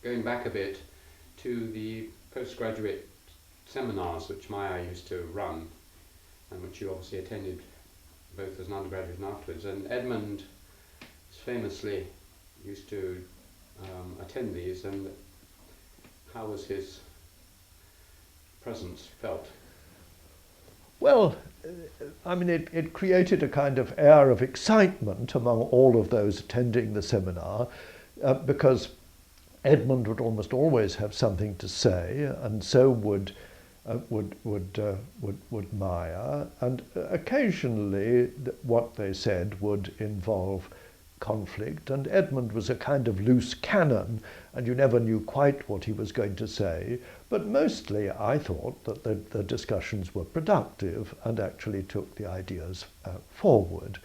going back a bit to the postgraduate seminars which Maya used to run, and which you obviously attended both as an undergraduate and afterwards. And Edmund famously used to attend these, and how was his presence felt? Well, I mean, it created a kind of air of excitement among all of those attending the seminar, because Edmund would almost always have something to say, and so would Maya, and occasionally what they said would involve conflict, and Edmund was a kind of loose cannon, and you never knew quite what he was going to say, but mostly I thought that the discussions were productive and actually took the ideas forward.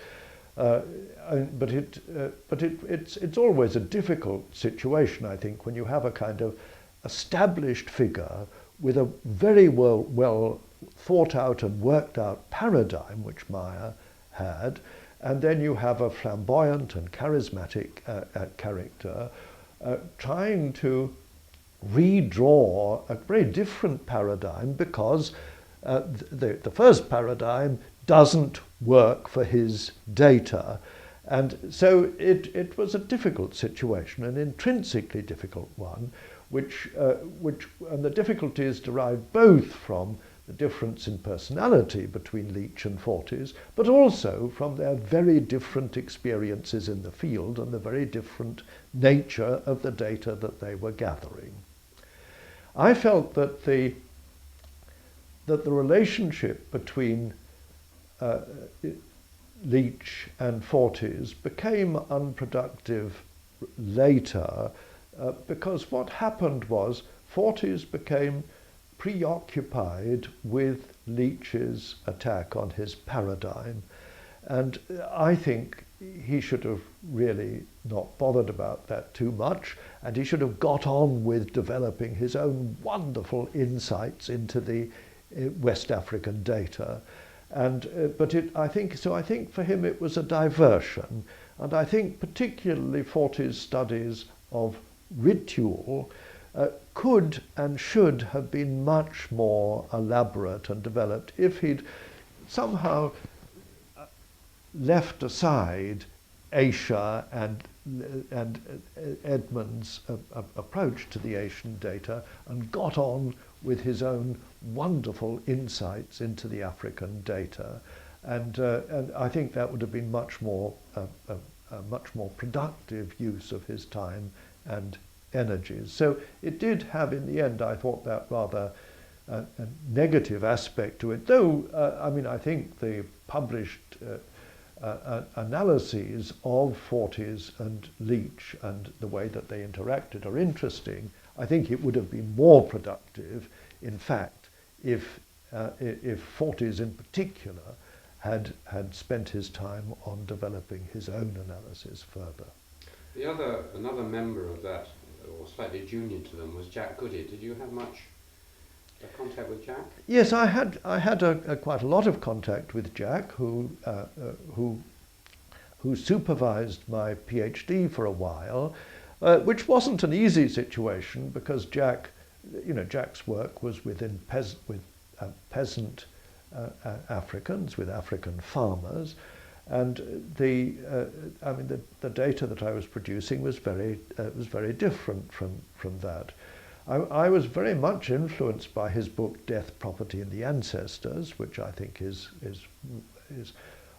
But it's always a difficult situation, I think, when you have a kind of established figure with a very well thought out and worked out paradigm, which Maya had, and then you have a flamboyant and charismatic character trying to redraw a very different paradigm, because the first paradigm doesn't work for his data. And so it was a difficult situation, an intrinsically difficult one, and the difficulties derived both from the difference in personality between Leach and Fortis, but also from their very different experiences in the field and the very different nature of the data that they were gathering. I felt that the relationship between Leach and Fortis became unproductive later, because what happened was Fortis became preoccupied with Leach's attack on his paradigm, and I think he should have really not bothered about that too much, and he should have got on with developing his own wonderful insights into the West African data. And I think for him it was a diversion, and I think particularly Fortis' studies of ritual could and should have been much more elaborate and developed if he'd somehow left aside Asia and Edmund's approach to the Asian data and got on with his own wonderful insights into the African data. And I think that would have been much more productive use of his time and energies. So it did have, in the end, I thought, that rather a negative aspect to it, though I mean, I think the published analyses of Fortis and Leach and the way that they interacted are interesting. I think it would have been more productive, in fact, if Fortis in particular had spent his time on developing his own analysis further. Another member of that, or slightly junior to them, was Jack Goody. Did you have much contact with Jack? Yes, I had quite a lot of contact with Jack, who supervised my PhD for a while, which wasn't an easy situation, because Jack's work was with peasant Africans, with African farmers, and the data that I was producing was very different from that. I was very much influenced by his book Death, Property and the Ancestors, which I think is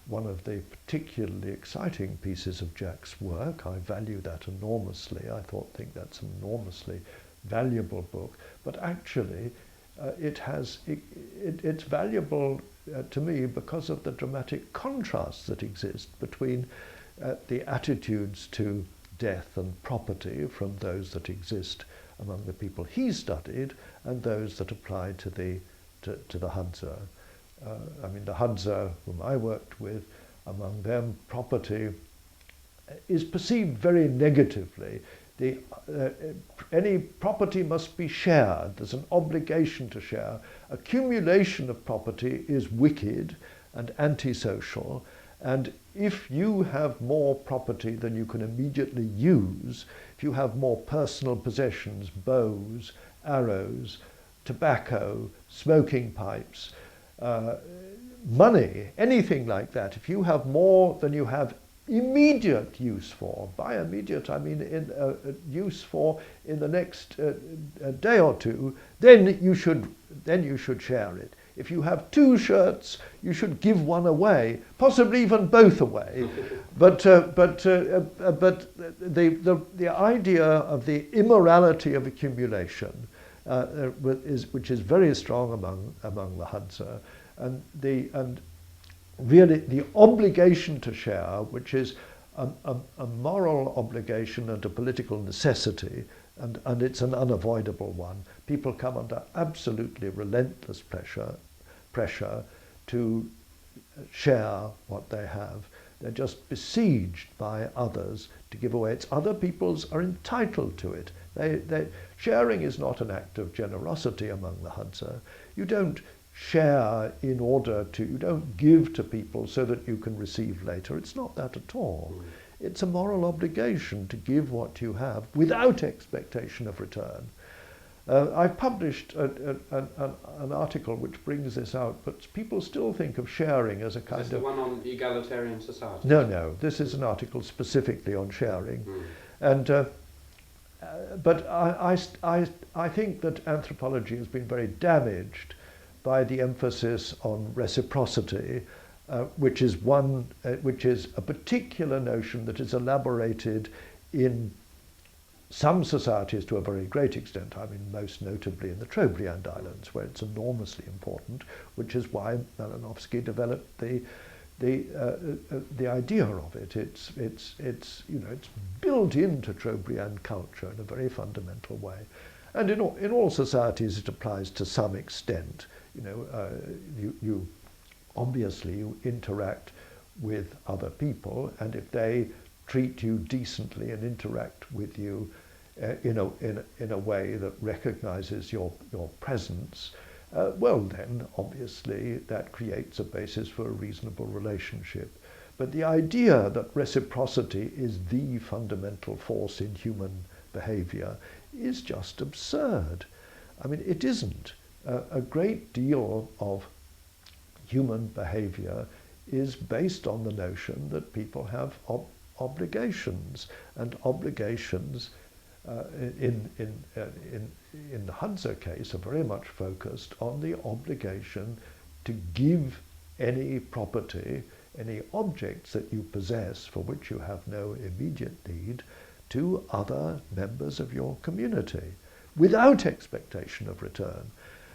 one of the particularly exciting pieces of Jack's work. I value that enormously. I think that's an enormously valuable book. But actually, it's valuable to me because of the dramatic contrasts that exist between the attitudes to death and property from those that exist among the people he studied and those that applied to the Hadza. The Hadza, whom I worked with, among them, property is perceived very negatively. Any property must be shared. There's an obligation to share. Accumulation of property is wicked and antisocial, And if you have more property than you can immediately use, if you have more personal possessions, bows, arrows, tobacco, smoking pipes, money, anything like that, if you have more than you have immediate use for, by immediate I mean use for in the next day or two, then you should share it. If you have 2 shirts, you should give one away, possibly even both away. But the idea of the immorality of accumulation, which is very strong among the Hadza, and really the obligation to share, which is a moral obligation and a political necessity, and it's an unavoidable one. People come under absolutely relentless pressure to share what they have. They're just besieged by others to give away. It's other people's are entitled to it. Sharing is not an act of generosity among the Hadza. You don't share in order to, you don't give to people so that you can receive later. It's not that at all. It's a moral obligation to give what you have without expectation of return. I've published an article which brings this out, but people still think of sharing as a kind of... Is this the one on egalitarian society? No, this is an article specifically on sharing. And but I think that anthropology has been very damaged by the emphasis on reciprocity, which is a particular notion that is elaborated in some societies to a very great extent. I mean, most notably in the Trobriand Islands, where it's enormously important, which is why Malinowski developed the idea of it. It's built into Trobriand culture in a very fundamental way, and in all societies it applies to some extent. You obviously interact with other people, and if they treat you decently and interact with you in a way that recognizes your presence, well then obviously that creates a basis for a reasonable relationship. But the idea that reciprocity is the fundamental force in human behavior is just absurd. I mean, it isn't. A great deal of human behavior is based on the notion that people have obligations, and obligations in the Hadza case are very much focused on the obligation to give any property, any objects that you possess for which you have no immediate need, to other members of your community without expectation of return.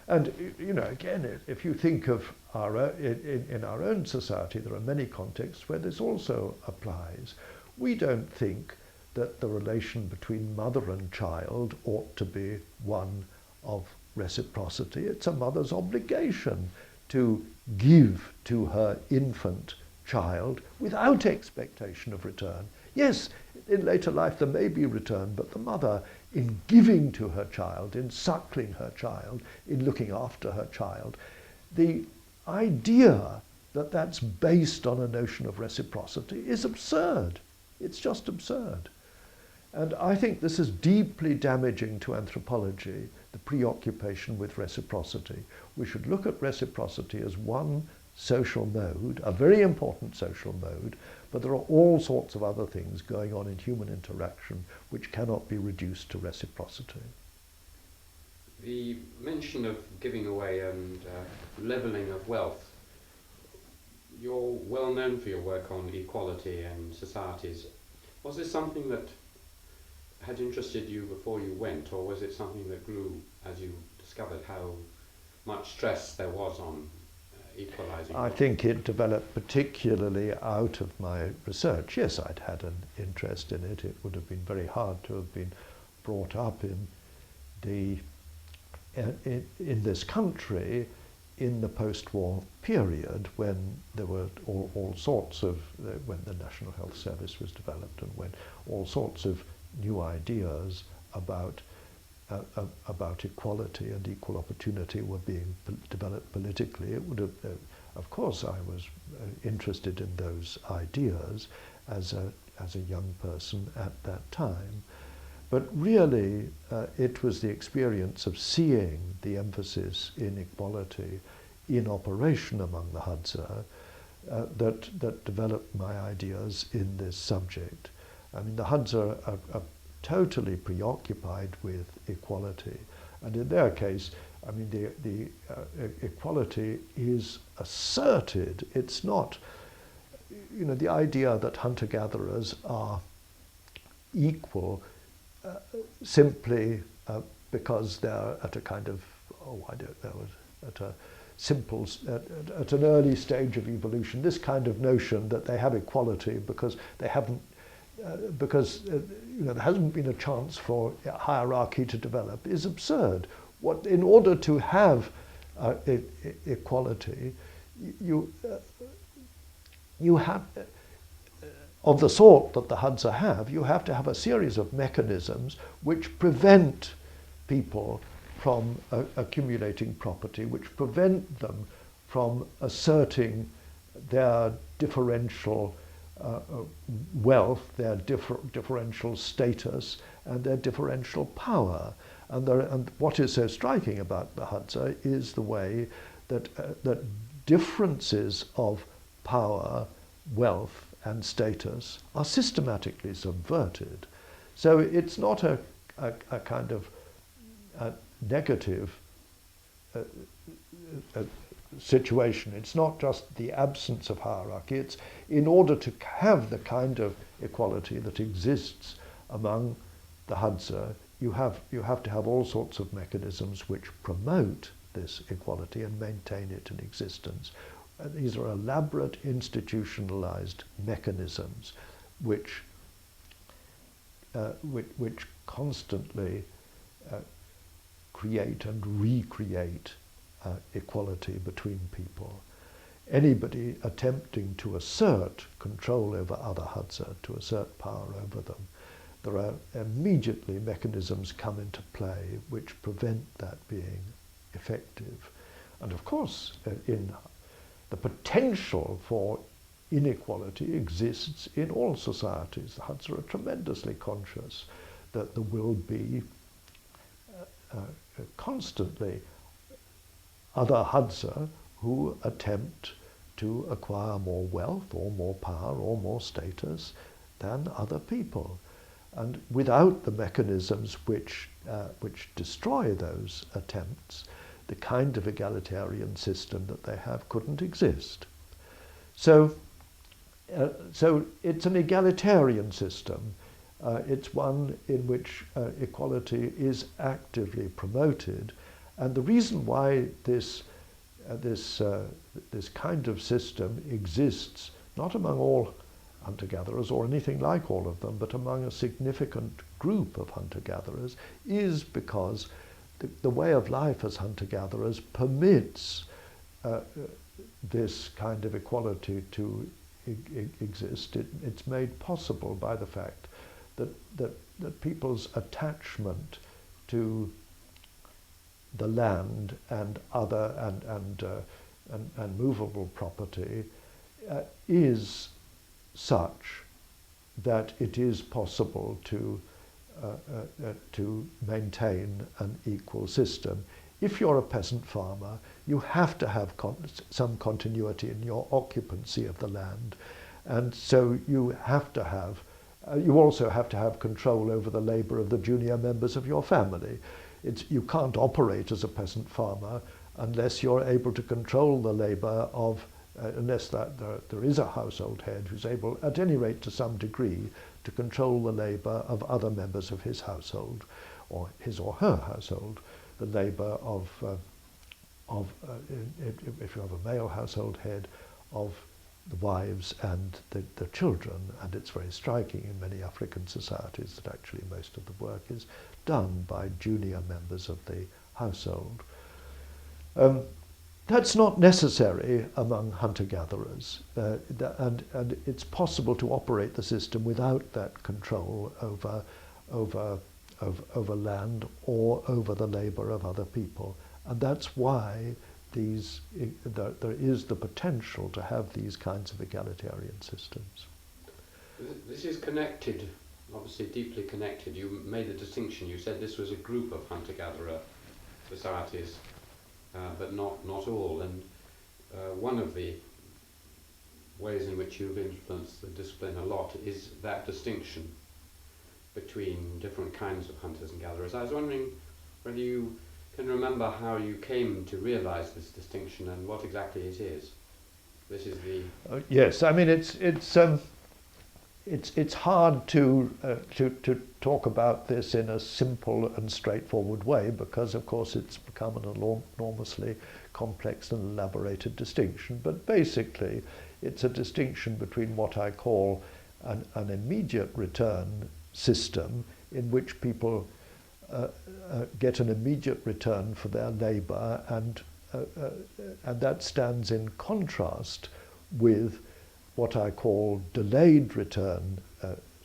And again, if you think of in our own society, there are many contexts where this also applies. We don't think that the relation between mother and child ought to be one of reciprocity. It's a mother's obligation to give to her infant child without expectation of return. Yes, in later life there may be return, but the mother, in giving to her child, in suckling her child, in looking after her child, the idea that that's based on a notion of reciprocity is absurd. It's just absurd. And I think this is deeply damaging to anthropology, the preoccupation with reciprocity. We should look at reciprocity as one social mode, a very important social mode, but there are all sorts of other things going on in human interaction which cannot be reduced to reciprocity. The mention of giving away and levelling of wealth, you're well known for your work on equality and societies. Was this something that had interested you before you went, or was it something that grew as you discovered how much stress there was on equalising? I think it developed particularly out of my research. Yes, I'd had an interest in it. It would have been very hard to have been brought up in this country in the post-war period, when there were all sorts of, when the National Health Service was developed, and when all sorts of new ideas about equality and equal opportunity were being developed politically. It would have, Of course, I was interested in those ideas as a young person at that time. But really, it was the experience of seeing the emphasis in equality in operation among the Hadza that developed my ideas in this subject. I mean, the Hadza are totally preoccupied with equality. And in their case, I mean, the equality is asserted. It's not, you know, the idea that hunter-gatherers are equal simply because they're at a kind of, I don't know, at a simple, at an early stage of evolution. This kind of notion that they have equality because they haven't, you know, there hasn't been a chance for hierarchy to develop is absurd. In order to have equality, you have, of the sort that the Hadza have, you have to have a series of mechanisms which prevent people from accumulating property, which prevent them from asserting their differential wealth, their differential status, and their differential power. And what is so striking about the Hadza is the way that differences of power, wealth, and status are systematically subverted. So it's not a kind of negative situation. It's not just the absence of hierarchy. It's in order to have the kind of equality that exists among the Hadza, you have to have all sorts of mechanisms which promote this equality and maintain it in existence. These are elaborate institutionalized mechanisms which constantly create and recreate equality between people. Anybody attempting to assert control over other Hadza, to assert power over them, there are immediately mechanisms come into play which prevent that being effective. And of course, the potential for inequality exists in all societies. The Hadza are tremendously conscious that there will be constantly other Hadza who attempt to acquire more wealth or more power or more status than other people. And without the mechanisms which destroy those attempts, the kind of egalitarian system that they have couldn't exist. So it's an egalitarian system. It's one in which equality is actively promoted. And the reason why this kind of system exists, not among all hunter-gatherers or anything like all of them, but among a significant group of hunter-gatherers, is because the way of life as hunter-gatherers permits this kind of equality to exist. It's made possible by the fact that people's attachment to the land and other and movable property is such that it is possible to maintain an equal system. If you're a peasant farmer, you have to have some continuity in your occupancy of the land, and so you have to have. You also have to have control over the labour of the junior members of your family. You can't operate as a peasant farmer unless you're able to control the labour of, unless there is a household head who's able, at any rate to some degree, to control the labour of other members of his household, or his or her household, the labour of if you have a male household head, of the wives and the children. And it's very striking in many African societies that actually most of the work is done by junior members of the household. That's not necessary among hunter-gatherers, and it's possible to operate the system without that control over land or over the labour of other people. And that's why there is the potential to have these kinds of egalitarian systems. This is connected, obviously deeply connected. You made a distinction. You said this was a group of hunter-gatherer societies, but not all. And one of the ways in which you've influenced the discipline a lot is that distinction between different kinds of hunters and gatherers. I was wondering whether you can remember how you came to realize this distinction and what exactly it is. This is the... Yes, I mean it's hard to talk about this in a simple and straightforward way, because of course it's become an enormously complex and elaborated distinction. But basically it's a distinction between what I call an immediate return system, in which people get an immediate return for their labour, and that stands in contrast with what I call delayed return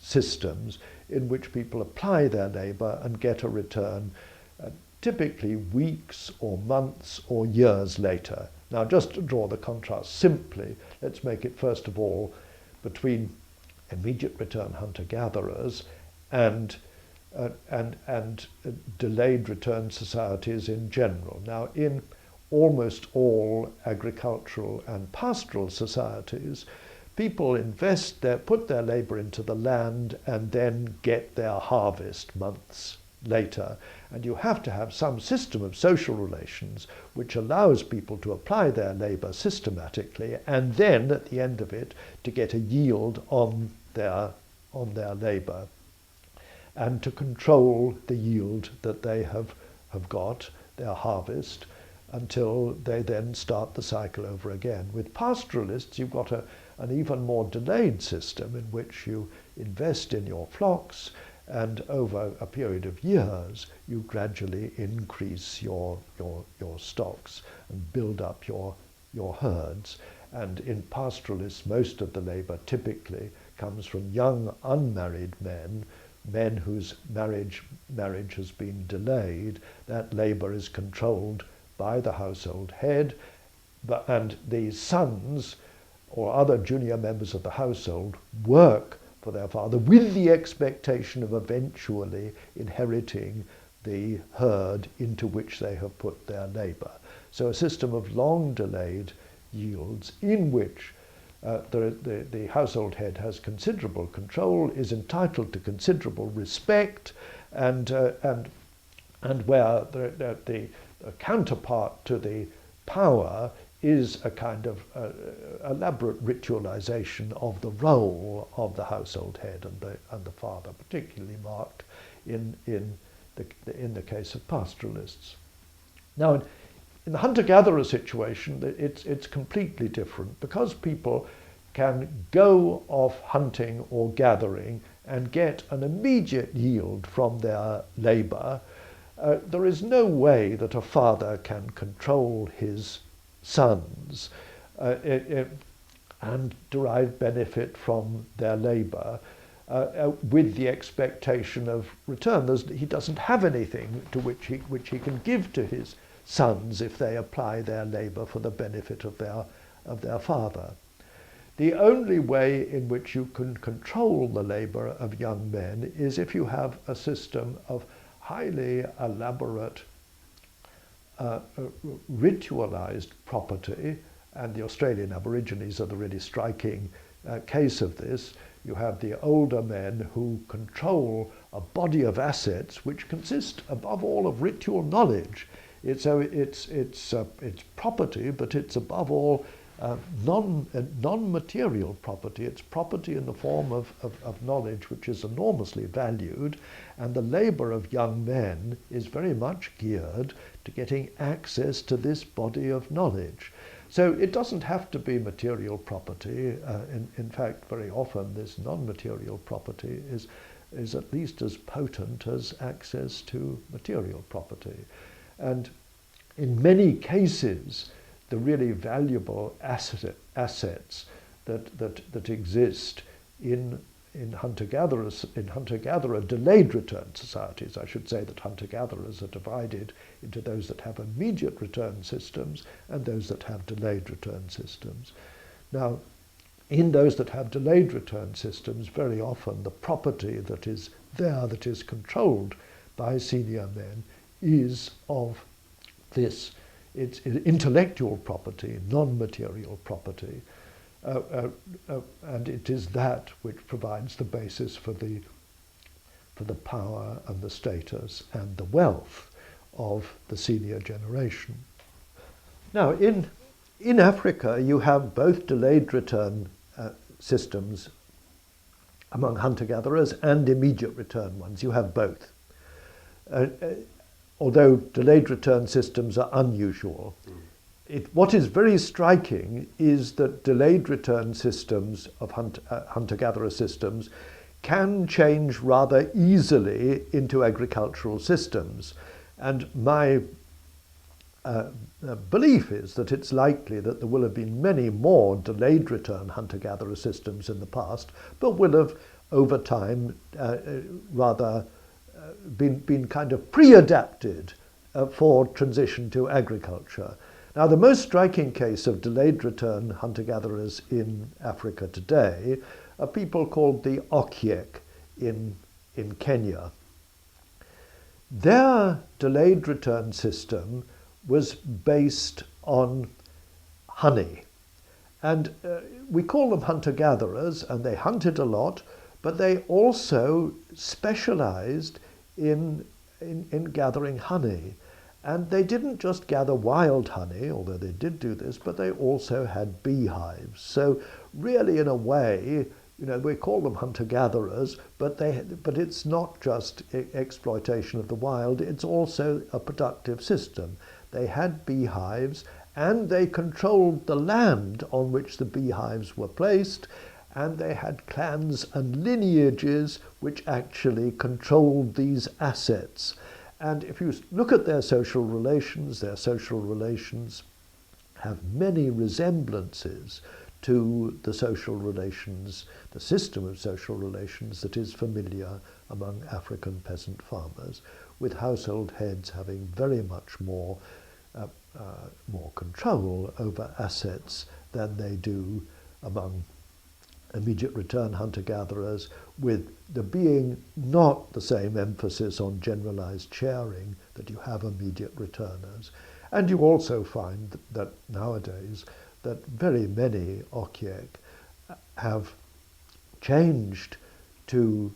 systems, in which people apply their labour and get a return typically weeks or months or years later. Now, just to draw the contrast simply, let's make it first of all between immediate return hunter-gatherers and delayed return societies in general. Now, in almost all agricultural and pastoral societies, people put their labour into the land and then get their harvest months later. And you have to have some system of social relations which allows people to apply their labour systematically, and then at the end of it to get a yield on their labour, and to control the yield that they have got, their harvest, until they then start the cycle over again. With pastoralists, you've got an even more delayed system in which you invest in your flocks, and over a period of years you gradually increase your stocks and build up your herds. And in pastoralists, most of the labour typically comes from young unmarried men whose marriage has been delayed. That labour is controlled by the household head, and the sons or other junior members of the household work for their father with the expectation of eventually inheriting the herd into which they have put their labour. So a system of long delayed yields in which the household head has considerable control, is entitled to considerable respect, and where the counterpart to the power is a kind of elaborate ritualization of the role of the household head and the father, particularly marked in the case of pastoralists. Now, in the hunter-gatherer situation, it's completely different, because people can go off hunting or gathering and get an immediate yield from their labour. There is no way that a father can control his sons and derive benefit from their labour with the expectation of return. He doesn't have anything to which he can give to his sons if they apply their labour for the benefit of their father. The only way in which you can control the labour of young men is if you have a system of highly elaborate ritualized property, and the Australian Aborigines are the really striking case of this. You have the older men who control a body of assets which consist above all of ritual knowledge. It's property, but it's above all non-material property. It's property in the form of knowledge, which is enormously valued, and the labour of young men is very much geared to getting access to this body of knowledge. So it doesn't have to be material property. In fact, very often this non-material property is at least as potent as access to material property. And in many cases, the really valuable assets that exist in in hunter-gatherer delayed return societies. I should say that hunter-gatherers are divided into those that have immediate return systems and those that have delayed return systems. Now, in those that have delayed return systems, very often the property that is there, that is controlled by senior men, is of this, it's intellectual property, non-material property, and it is that which provides the basis for the power and the status and the wealth of the senior generation. Now, in Africa, you have both delayed return systems among hunter-gatherers and immediate return ones. You have both. Although delayed return systems are unusual, what is very striking is that delayed return systems of hunter-gatherer systems can change rather easily into agricultural systems. And my belief is that it's likely that there will have been many more delayed return hunter-gatherer systems in the past, but will have over time rather been kind of pre-adapted for transition to agriculture. Now, the most striking case of delayed return hunter-gatherers in Africa today are people called the Okiek in Kenya. Their delayed return system was based on honey. And we call them hunter-gatherers, and they hunted a lot, but they also specialized in gathering honey. And they didn't just gather wild honey, although they did do this, but they also had beehives. So really, in a way, we call them hunter-gatherers, but it's not just exploitation of the wild, it's also a productive system. They had beehives, and they controlled the land on which the beehives were placed, and they had clans and lineages which actually controlled these assets. And if you look at their social relations have many resemblances to the social relations, the system of social relations that is familiar among African peasant farmers, with household heads having very much more control over assets than they do among immediate return hunter-gatherers, with there being not the same emphasis on generalized sharing that you have immediate returners. And you also find that nowadays that very many Okiek have changed to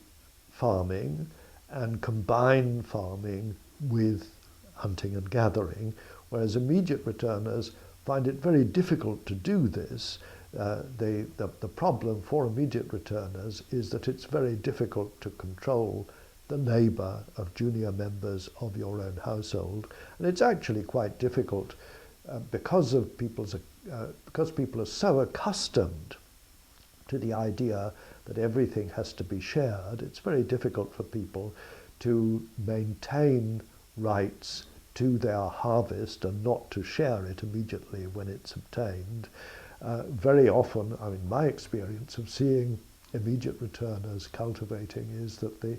farming and combine farming with hunting and gathering, whereas immediate returners find it very difficult to do this. The problem for immediate returners is that it's very difficult to control the labour of junior members of your own household, and it's actually quite difficult because people are so accustomed to the idea that everything has to be shared. It's very difficult for people to maintain rights to their harvest and not to share it immediately when it's obtained. Very often, my experience of seeing immediate returners cultivating is that the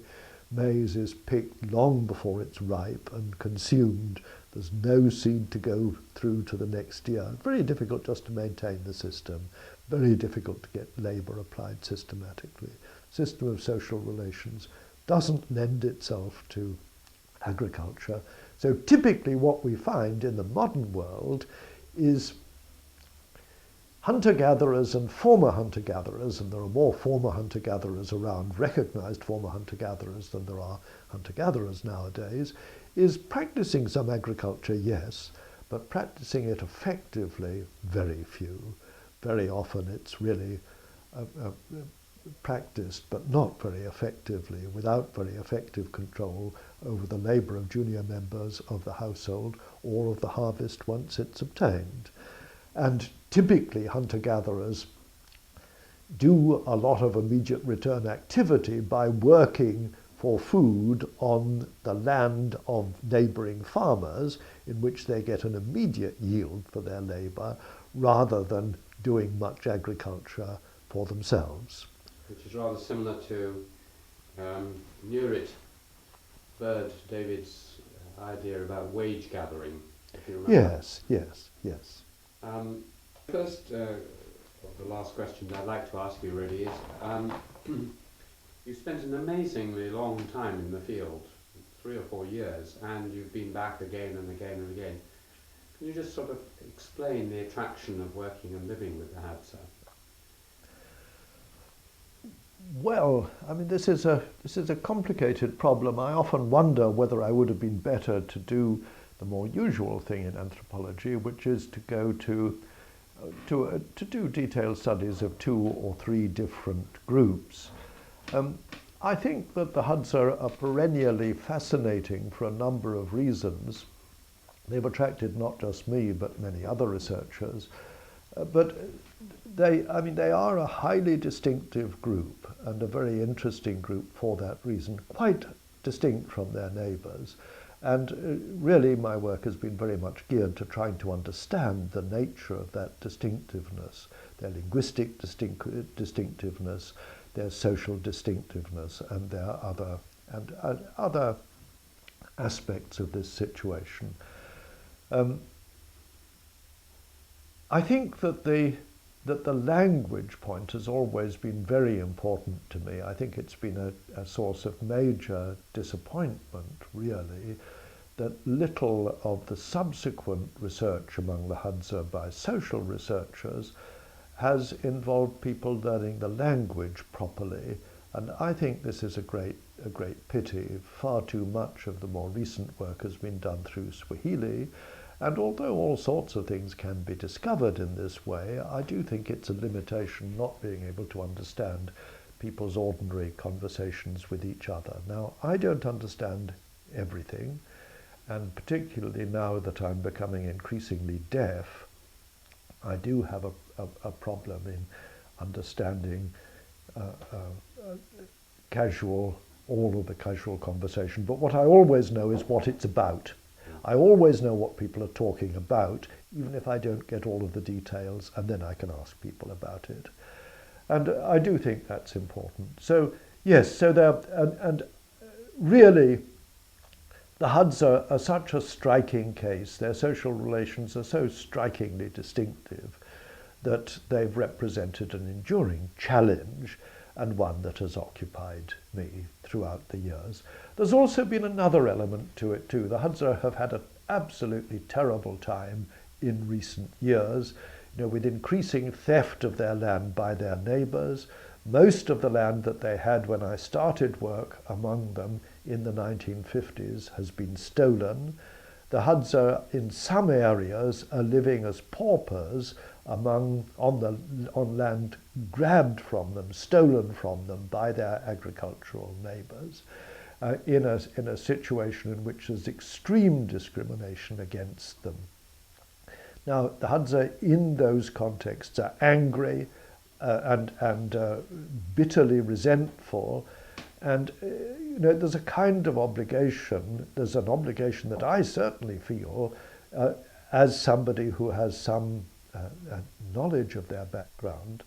maize is picked long before it's ripe and consumed. There's no seed to go through to the next year. Very difficult just to maintain the system. Very difficult to get labour applied systematically. System of social relations doesn't lend itself to agriculture. So typically what we find in the modern world is hunter-gatherers and former hunter-gatherers, and there are more former hunter-gatherers around, recognized former hunter-gatherers, than there are hunter-gatherers nowadays, is practicing some agriculture, yes, but practicing it effectively, very few. Very often it's really practiced, but not very effectively, without very effective control over the labour of junior members of the household or of the harvest once it's obtained. And typically hunter-gatherers do a lot of immediate return activity by working for food on the land of neighbouring farmers, in which they get an immediate yield for their labour, rather than doing much agriculture for themselves. which is rather similar to Nurit Bird David's idea about wage gathering, if you remember. Yes, yes, yes. First, the last question I'd like to ask you really is, you've spent an amazingly long time in the field, 3 or 4 years, and you've been back again and again and again. Can you just sort of explain the attraction of working and living with the Hadza? Well, I mean, this is a complicated problem. I often wonder whether I would have been better to do the more usual thing in anthropology, which is to go to do detailed studies of 2 or 3 different groups. I think that the Hadza are perennially fascinating for a number of reasons. They've attracted not just me, but many other researchers. But they are a highly distinctive group, and a very interesting group for that reason, quite distinct from their neighbours. And really my work has been very much geared to trying to understand the nature of that distinctiveness, their linguistic distinctiveness, their social distinctiveness, and their other aspects of this situation. I think that the language point has always been very important to me. I think it's been a source of major disappointment, really, that little of the subsequent research among the Hadza by social researchers has involved people learning the language properly. And I think this is a great pity. Far too much of the more recent work has been done through Swahili. And although all sorts of things can be discovered in this way, I do think it's a limitation not being able to understand people's ordinary conversations with each other. Now, I don't understand everything, and particularly now that I'm becoming increasingly deaf, I do have a problem in understanding all of the casual conversation. But what I always know is what it's about. I always know what people are talking about, even if I don't get all of the details, and then I can ask people about it. And I do think that's important. So, yes, so and really, the Hadza are such a striking case. Their social relations are so strikingly distinctive that they've represented an enduring challenge, and one that has occupied me throughout the years. There's also been another element to it too. The Hadza have had an absolutely terrible time in recent years, with increasing theft of their land by their neighbours. Most of the land that they had when I started work among them in the 1950s has been stolen. The Hadza in some areas are living as paupers on land grabbed from them, stolen from them by their agricultural neighbours, in a situation in which there's extreme discrimination against them. Now, the Hadza in those contexts are angry and bitterly resentful, and there's a kind of obligation. There's an obligation that I certainly feel as somebody who has some knowledge of their background,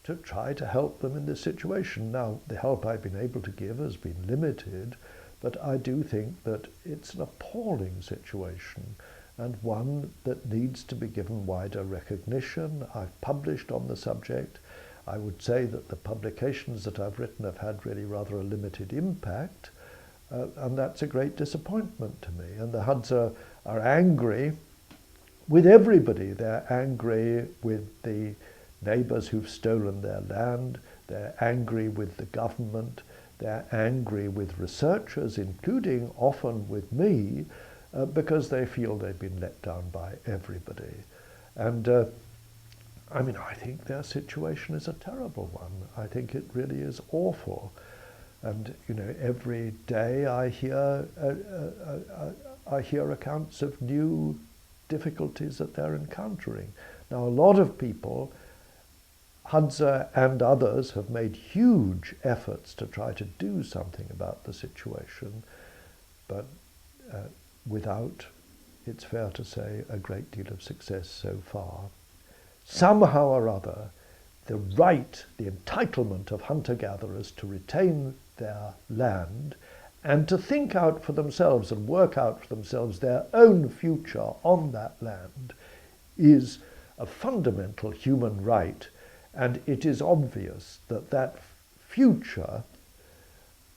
to try to help them in this situation. Now, the help I've been able to give has been limited, but I do think that it's an appalling situation, and one that needs to be given wider recognition. I've published on the subject. I would say that the publications that I've written have had really rather a limited impact, and that's a great disappointment to me. And the Hadza are angry with everybody. They're angry with the neighbours who've stolen their land. They're angry with the government. They're angry with researchers, including often with me, because they feel they've been let down by everybody. And I think their situation is a terrible one. I think it really is awful. And every day I hear accounts of new difficulties that they're encountering. Now, a lot of people, Hadza and others, have made huge efforts to try to do something about the situation, but without, it's fair to say, a great deal of success so far. Somehow or other, the right, the entitlement of hunter-gatherers to retain their land and to think out for themselves and work out for themselves their own future on that land is a fundamental human right, and it is obvious that that future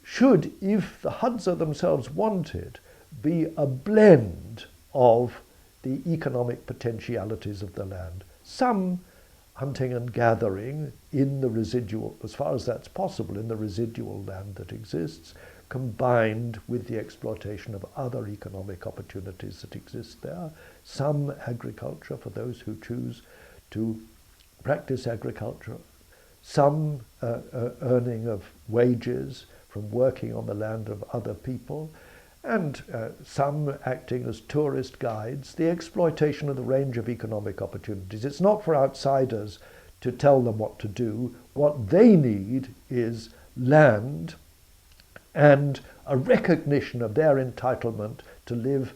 should, if the Hadza themselves wanted, be a blend of the economic potentialities of the land. Some hunting and gathering in the residual, as far as that's possible, in the residual land that exists, combined with the exploitation of other economic opportunities that exist there. Some agriculture for those who choose to practice agriculture. Some earning of wages from working on the land of other people, and some acting as tourist guides, the exploitation of the range of economic opportunities. It's not for outsiders to tell them what to do. What they need is land and a recognition of their entitlement to live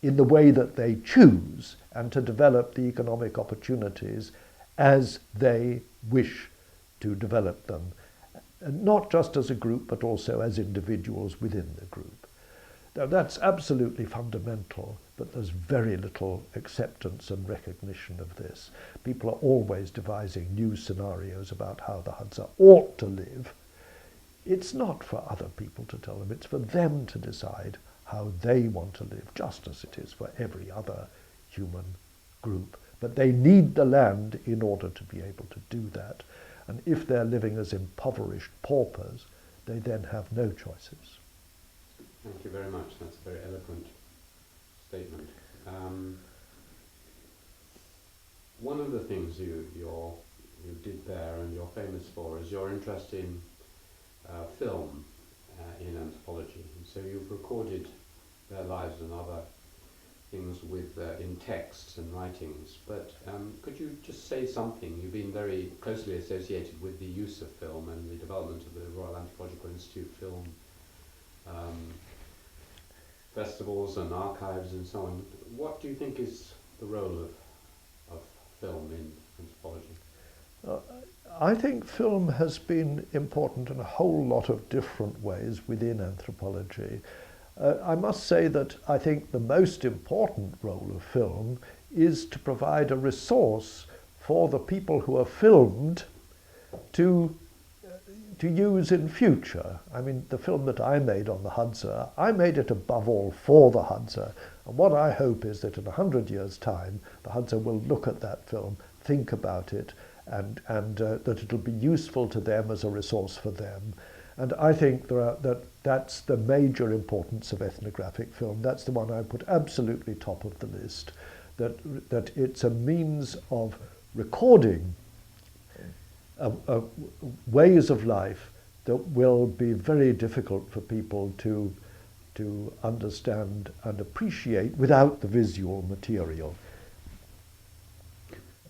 in the way that they choose and to develop the economic opportunities as they wish to develop them, not just as a group, but also as individuals within the group. Now, that's absolutely fundamental, but there's very little acceptance and recognition of this. People are always devising new scenarios about how the Hadza ought to live. It's not for other people to tell them, it's for them to decide how they want to live, just as it is for every other human group. But they need the land in order to be able to do that. And if they're living as impoverished paupers, they then have no choices. Thank you very much. That's a very eloquent statement. One of the things you did there and you're famous for is your interest in film in anthropology. And so you've recorded their lives and other things with in texts and writings. But could you just say something? You've been very closely associated with the use of film and the development of the Royal Anthropological Institute film festivals and archives and so on. What do you think is the role of film in anthropology? I think film has been important in a whole lot of different ways within anthropology. I must say that I think the most important role of film is to provide a resource for the people who are filmed to use in future. I mean, the film that I made on the Hadza, I made it above all for the Hadza. And what I hope is that in 100 years' time, the Hadza will look at that film, think about it, and that it'll be useful to them as a resource for them. And I think that's the major importance of ethnographic film. That's the one I put absolutely top of the list, that it's a means of recording ways of life that will be very difficult for people to understand and appreciate without the visual material.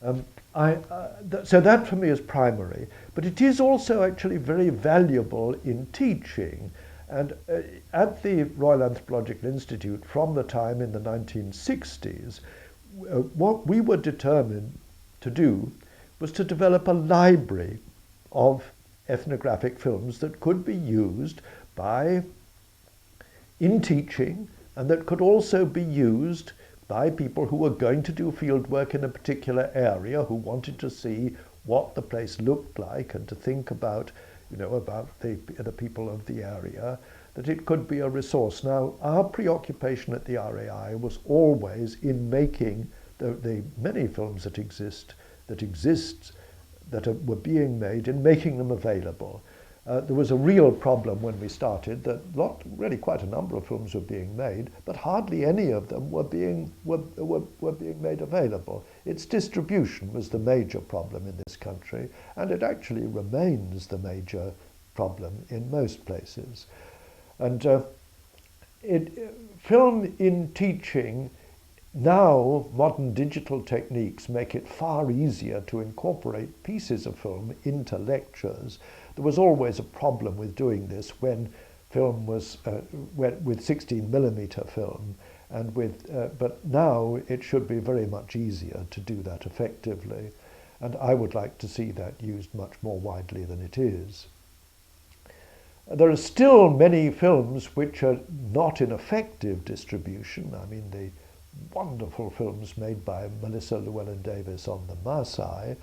So that for me is primary, but it is also actually very valuable in teaching. And at the Royal Anthropological Institute, from the time in the 1960s, what we were determined to do was to develop a library of ethnographic films that could be used in teaching, and that could also be used by people who were going to do field work in a particular area, who wanted to see what the place looked like and to think about, about the people of the area, that it could be a resource. Now, our preoccupation at the RAI was always in making the many films that were being made, in making them available. There was a real problem when we started that really quite a number of films were being made, but hardly any of them were being made available. Its distribution was the major problem in this country, and it actually remains the major problem in most places. And film in teaching, now modern digital techniques make it far easier to incorporate pieces of film into lectures. There was always a problem with doing this when film was with 16mm film, but now it should be very much easier to do that effectively. And I would like to see that used much more widely than it is. There are still many films which are not in effective distribution. I mean, the wonderful films made by Melissa Llewellyn-Davis on the Maasai,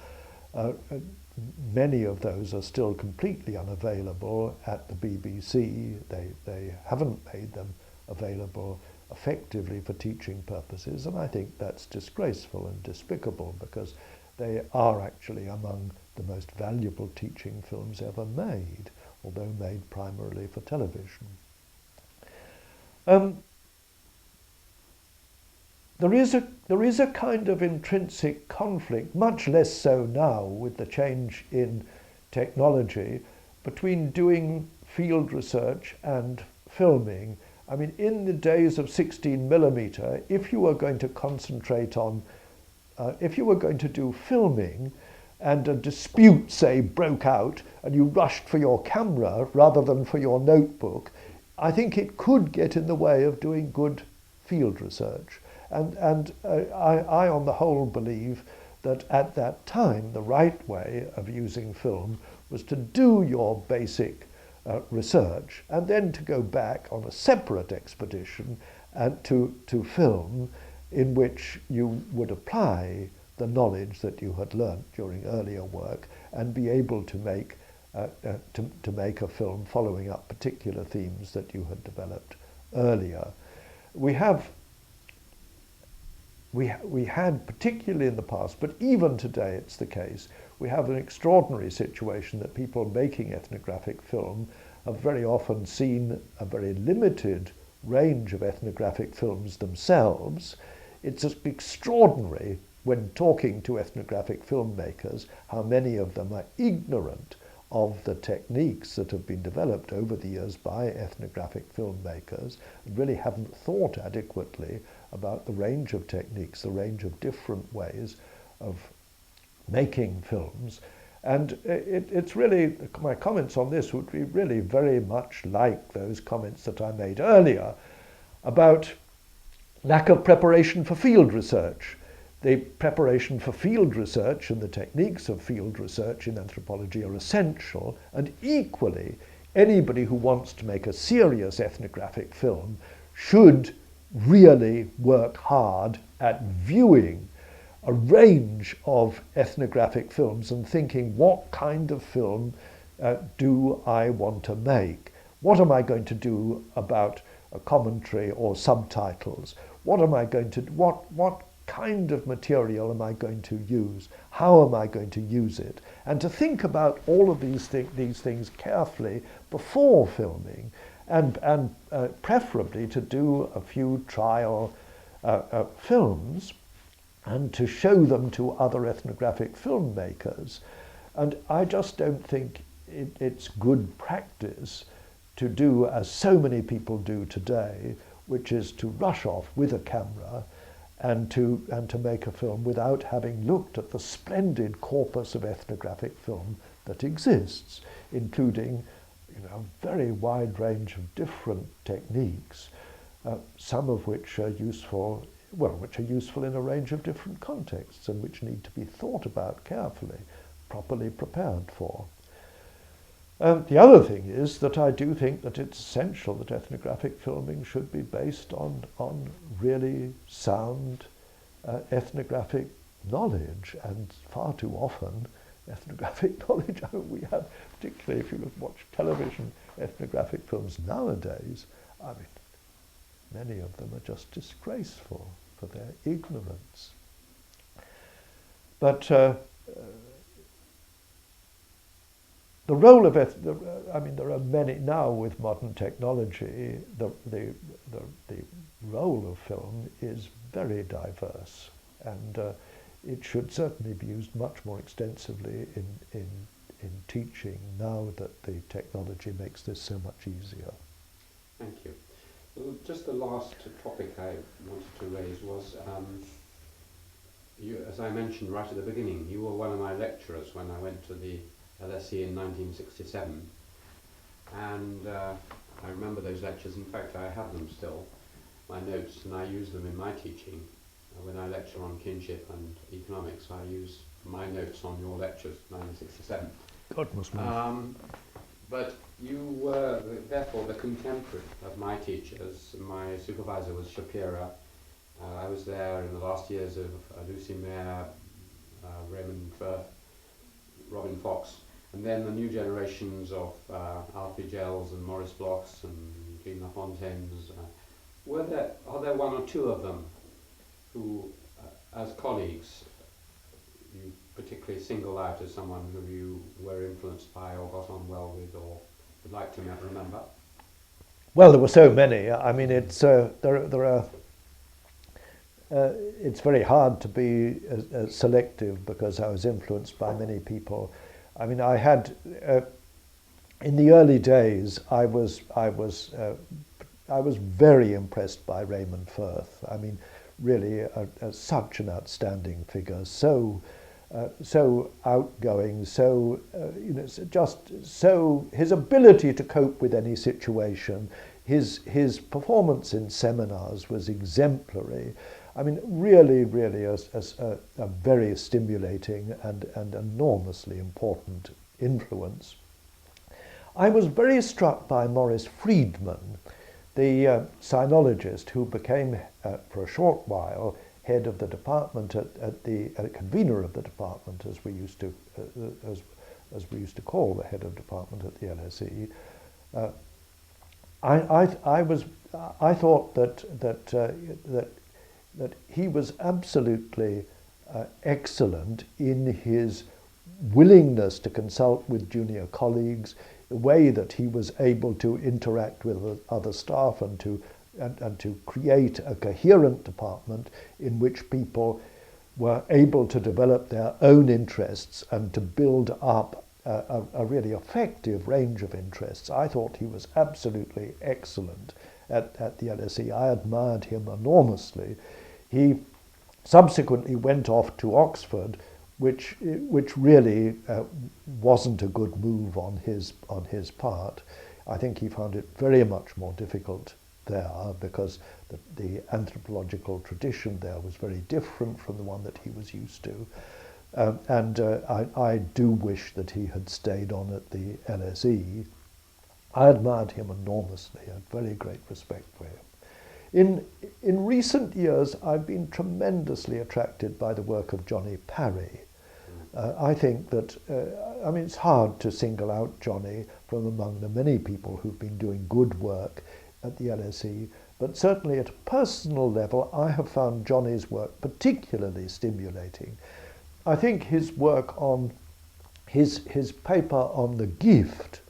many of those are still completely unavailable at the BBC. They haven't made them available effectively for teaching purposes, and I think that's disgraceful and despicable, because they are actually among the most valuable teaching films ever made, although made primarily for television. There is a kind of intrinsic conflict, much less so now with the change in technology, between doing field research and filming. I mean, in the days of 16mm, if you were going to concentrate on, if you were going to do filming, and a dispute, say, broke out, and you rushed for your camera rather than for your notebook, I think it could get in the way of doing good field research. And I, on the whole, believe that at that time, the right way of using film was to do your basic research, and then to go back on a separate expedition and to film, in which you would apply the knowledge that you had learnt during earlier work and be able to make a film following up particular themes that you had developed earlier. We had, particularly in the past, but even today it's the case, we have an extraordinary situation that people making ethnographic film have very often seen a very limited range of ethnographic films themselves. It's extraordinary when talking to ethnographic filmmakers how many of them are ignorant of the techniques that have been developed over the years by ethnographic filmmakers, and really haven't thought adequately about the range of techniques, the range of different ways of making films. And it's really, my comments on this would be really very much like those comments that I made earlier about lack of preparation for field research. The preparation for field research and the techniques of field research in anthropology are essential, and equally, anybody who wants to make a serious ethnographic film should really work hard at viewing a range of ethnographic films and thinking, what kind of film do I want to make? What am I going to do about a commentary or subtitles? What am I going to, what kind of material am I going to use? How am I going to use it? And to think about all of these things carefully before filming, and preferably to do a few trial films and to show them to other ethnographic filmmakers. And I just don't think it's good practice to do as so many people do today, which is to rush off with a camera and to make a film without having looked at the splendid corpus of ethnographic film that exists, including, a very wide range of different techniques, some of which are useful, which are useful in a range of different contexts and which need to be thought about carefully, properly prepared for. The other thing is that I do think that it's essential that ethnographic filming should be based on really sound ethnographic knowledge, and far too often ethnographic knowledge we have, particularly if you watch television ethnographic films nowadays, I mean, many of them are just disgraceful for their ignorance. But the role of there are many now with modern technology. The role of film is very diverse, and it should certainly be used much more extensively in teaching now that the technology makes this so much easier. Thank you. Well, just the last topic I wanted to raise was, as I mentioned right at the beginning, you were one of my lecturers when I went to the LSE in 1967, and I remember those lectures. In fact, I have them still, my notes, and I use them in my teaching. When I lecture on kinship and economics, I use my notes on your lectures, 1967. Goodness me. But you were therefore the contemporary of my teachers. My supervisor was Shapira. I was there in the last years of Lucy Mayer, Raymond Firth, Robin Fox, and then the new generations of Alfie Gels and Maurice Blocks and Jean Lafontaine's. Are there one or two of them who, as colleagues, you particularly single out as someone who you were influenced by or got on well with or would like to remember? Well, there were so many. I mean, it's it's very hard to be selective because I was influenced by many people. I mean, I had in the early days, I was very impressed by Raymond Firth. I mean, really, such an outstanding figure. So outgoing. So his ability to cope with any situation. His performance in seminars was exemplary. I mean, really a very stimulating and enormously important influence. I was very struck by Maurice Friedman, the sinologist who became, for a short while, head of the department convener of the department, as we used to call the head of department at the LSE. I thought that he was absolutely excellent in his willingness to consult with junior colleagues, the way that he was able to interact with other staff and to create a coherent department in which people were able to develop their own interests and to build up a really effective range of interests. I thought he was absolutely excellent at the LSE. I admired him enormously. He subsequently went off to Oxford, which really wasn't a good move on his part. I think he found it very much more difficult there because the anthropological tradition there was very different from the one that he was used to. I do wish that he had stayed on at the LSE. I admired him enormously. I had very great respect for him. In recent years, I've been tremendously attracted by the work of Johnny Parry. I think that, I mean, it's hard to single out Johnny from among the many people who've been doing good work at the LSE, but certainly at a personal level, I have found Johnny's work particularly stimulating. I think his work on his paper on the gift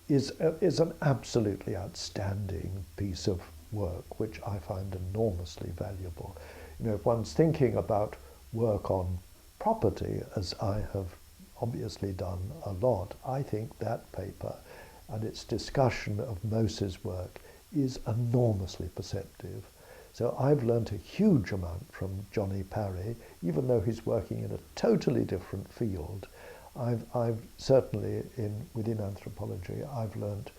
is an absolutely outstanding piece of work, which I find enormously valuable. You know, if one's thinking about work on property, as I have obviously done a lot, I think that paper and its discussion of Moses' work is enormously perceptive. So I've learnt a huge amount from Johnny Parry, even though he's working in a totally different field. I've certainly within anthropology, I've learnt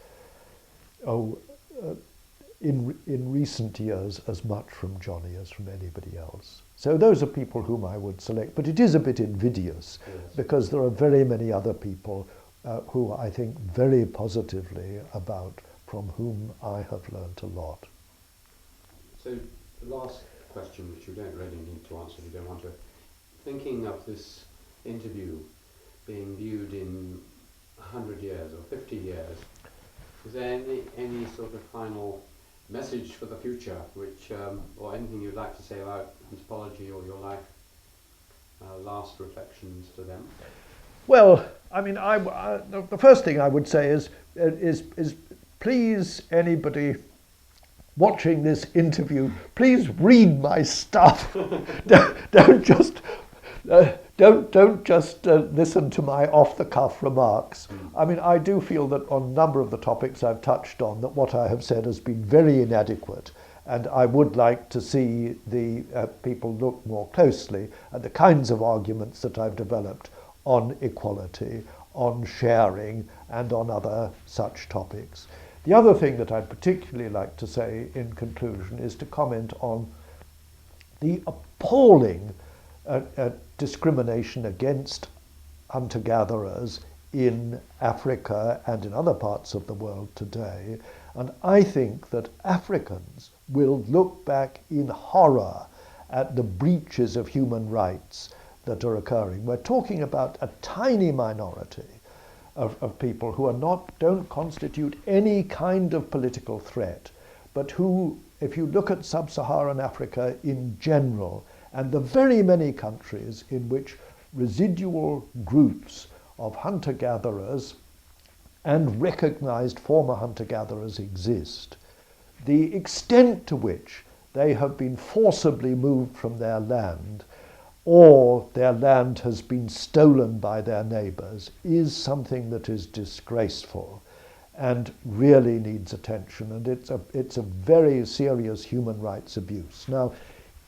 in recent years as much from Johnny as from anybody else. So those are people whom I would select, but it is a bit invidious, yes, because there are very many other people who I think very positively about, from whom I have learnt a lot. So the last question, which you don't really need to answer if you don't want to, thinking of this interview being viewed in 100 years or 50 years, is there any sort of final message for the future, which or anything you'd like to say about anthropology or your life, last reflections to them? Well, I mean, the first thing I would say is please, anybody watching this interview, please read my stuff. Don't just listen to my off-the-cuff remarks. I mean, I do feel that on a number of the topics I've touched on, that what I have said has been very inadequate, and I would like to see the people look more closely at the kinds of arguments that I've developed on equality, on sharing, and on other such topics. The other thing that I'd particularly like to say in conclusion is to comment on the appalling discrimination against hunter-gatherers in Africa and in other parts of the world today. And I think that Africans will look back in horror at the breaches of human rights that are occurring. We're talking about a tiny minority of people who don't constitute any kind of political threat, but who, if you look at sub-Saharan Africa in general, and the very many countries in which residual groups of hunter-gatherers and recognized former hunter-gatherers exist, the extent to which they have been forcibly moved from their land or their land has been stolen by their neighbors is something that is disgraceful and really needs attention, and it's a very serious human rights abuse. Now,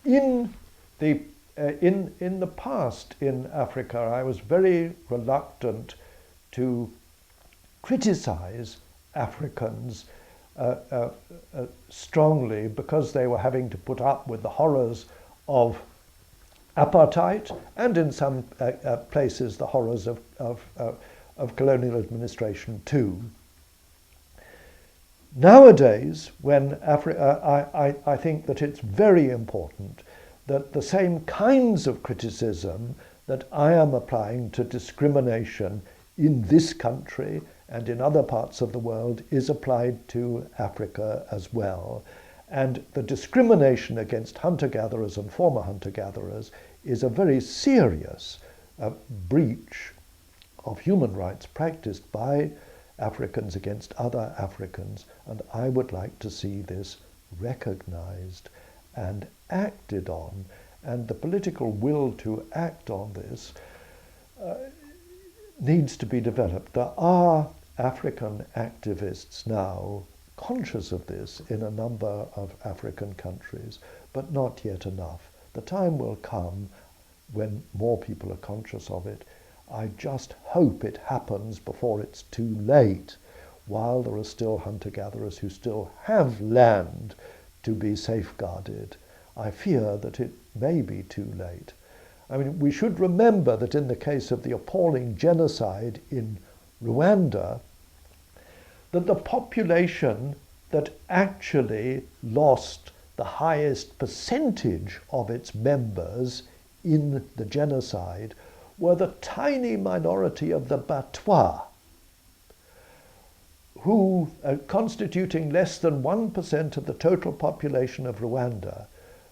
in the past in Africa, I was very reluctant to criticize Africans strongly because they were having to put up with the horrors of apartheid and in some places the horrors of colonial administration too. Nowadays, when I think that it's very important that the same kinds of criticism that I am applying to discrimination in this country and in other parts of the world is applied to Africa as well. And the discrimination against hunter-gatherers and former hunter-gatherers is a very serious breach of human rights practiced by Africans against other Africans, and I would like to see this recognized and acted on, and the political will to act on this needs to be developed. There are African activists now conscious of this in a number of African countries, but not yet enough. The time will come when more people are conscious of it. I just hope it happens before it's too late, while there are still hunter-gatherers who still have land to be safeguarded. I fear that it may be too late. I mean, we should remember that in the case of the appalling genocide in Rwanda, that the population that actually lost the highest percentage of its members in the genocide were the tiny minority of the Batwa, who, constituting less than 1% of the total population of Rwanda,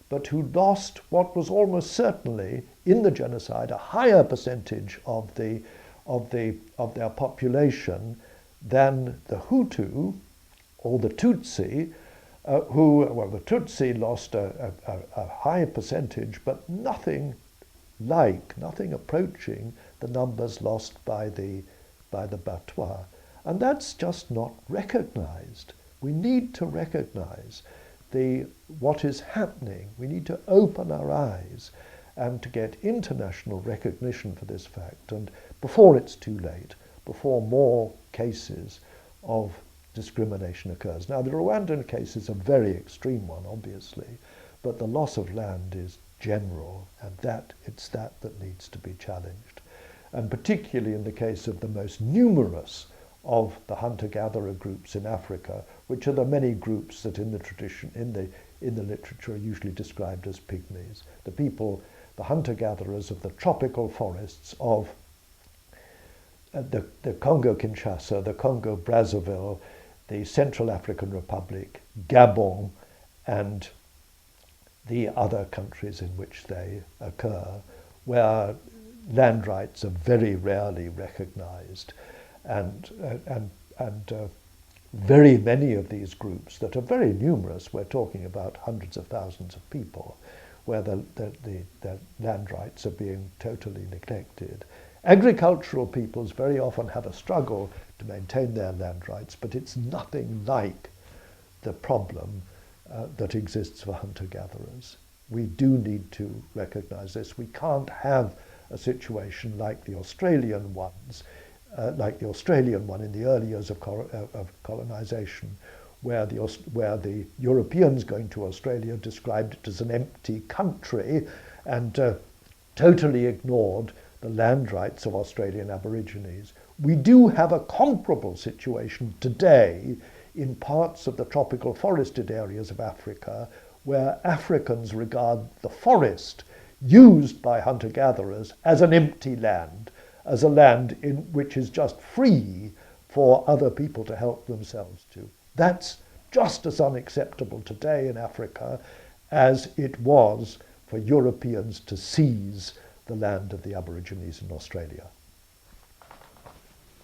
but who lost what was almost certainly in the genocide a higher percentage of their population than the Hutu or the Tutsi, the Tutsi lost a high percentage, but nothing approaching the numbers lost by the Batwa. And that's just not recognized. We need to recognize what is happening. We need to open our eyes and to get international recognition for this fact, and before it's too late, before more cases of discrimination occurs. Now, the Rwandan case is a very extreme one, obviously, but the loss of land is general, and it's that needs to be challenged. And particularly in the case of the most numerous of the hunter-gatherer groups in Africa, which are the many groups that in the tradition, in the literature, are usually described as pygmies. The hunter-gatherers of the tropical forests of the Congo-Kinshasa, the Congo-Brazzaville, the Central African Republic, Gabon, and the other countries in which they occur, where land rights are very rarely recognized. And very many of these groups that are very numerous, we're talking about hundreds of thousands of people, where the land rights are being totally neglected. Agricultural peoples very often have a struggle to maintain their land rights, but it's nothing like the problem that exists for hunter-gatherers. We do need to recognize this. We can't have a situation like the Australian ones, like the Australian one in the early years of colonization, where the Europeans going to Australia described it as an empty country, and totally ignored the land rights of Australian Aborigines. We do have a comparable situation today in parts of the tropical forested areas of Africa, where Africans regard the forest used by hunter-gatherers as an empty land, as a land in which is just free for other people to help themselves to. That's just as unacceptable today in Africa as it was for Europeans to seize the land of the Aborigines in Australia.